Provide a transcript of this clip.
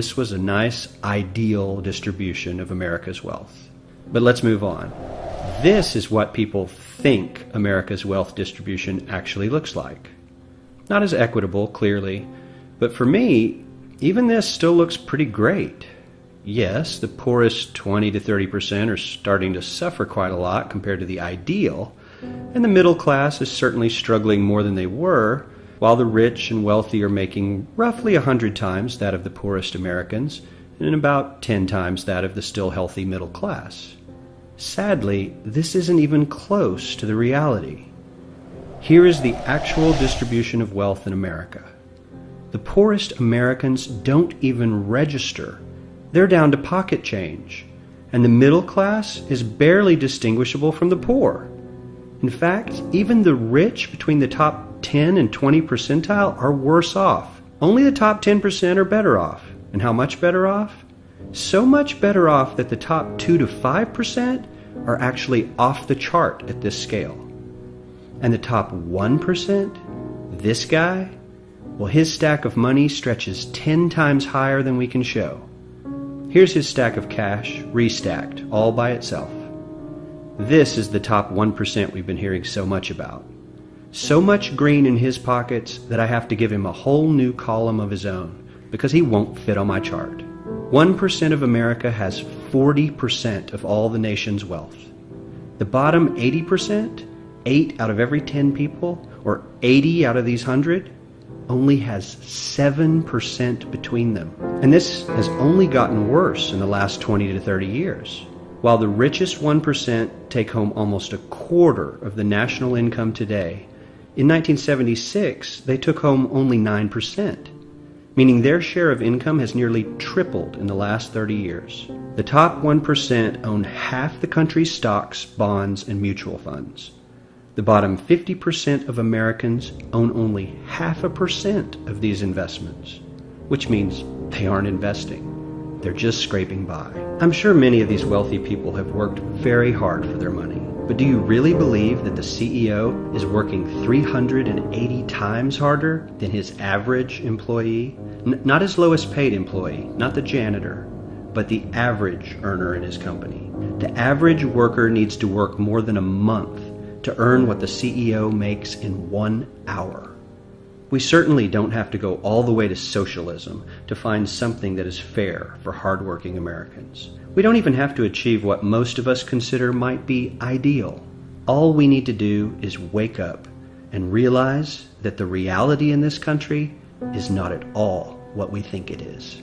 This was a nice, ideal distribution of America's wealth. But let's move on. This is what people think America's wealth distribution actually looks like. Not as equitable, clearly, but for me, even this still looks pretty great. Yes, the poorest 20 to 30% are starting to suffer quite a lot compared to the ideal, and the middle class is certainly struggling more than they were, while the rich and wealthy are making roughly 100 times that of the poorest Americans and about 10 times that of the still healthy middle class. Sadly, this isn't even close to the reality. Here is the actual distribution of wealth in America. The poorest Americans don't even register. They're down to pocket change, and the middle class is barely distinguishable from the poor. In fact, even the rich between the top 10 and 20 percentile are worse off. Only the top 10% are better off. And how much better off? So much better off that the top 2 to 5% are actually off the chart at this scale. And the top 1%, this guy, well, his stack of money stretches 10 times higher than we can show. Here's his stack of cash, restacked, all by itself. This is the top 1% we've been hearing so much about. So much green in his pockets that I have to give him a whole new column of his own because he won't fit on my chart. 1% of America has 40% of all the nation's wealth. The bottom 80%, 8 out of every 10 people, or 80 out of these 100, only has 7% between them. And this has only gotten worse in the last 20 to 30 years. While the richest 1% take home almost a quarter of the national income today, in 1976, they took home only 9%, meaning their share of income has nearly tripled in the last 30 years. The top 1% own half the country's stocks, bonds, and mutual funds. The bottom 50% of Americans own only 0.5% of these investments, which means they aren't investing. They're just scraping by. I'm sure many of these wealthy people have worked very hard for their money. But do you really believe that the CEO is working 380 times harder than his average employee? Not his lowest paid employee, not the janitor, but the average earner in his company. The average worker needs to work more than a month to earn what the CEO makes in 1 hour. We certainly don't have to go all the way to socialism to find something that is fair for hardworking Americans. We don't even have to achieve what most of us consider might be ideal. All we need to do is wake up and realize that the reality in this country is not at all what we think it is.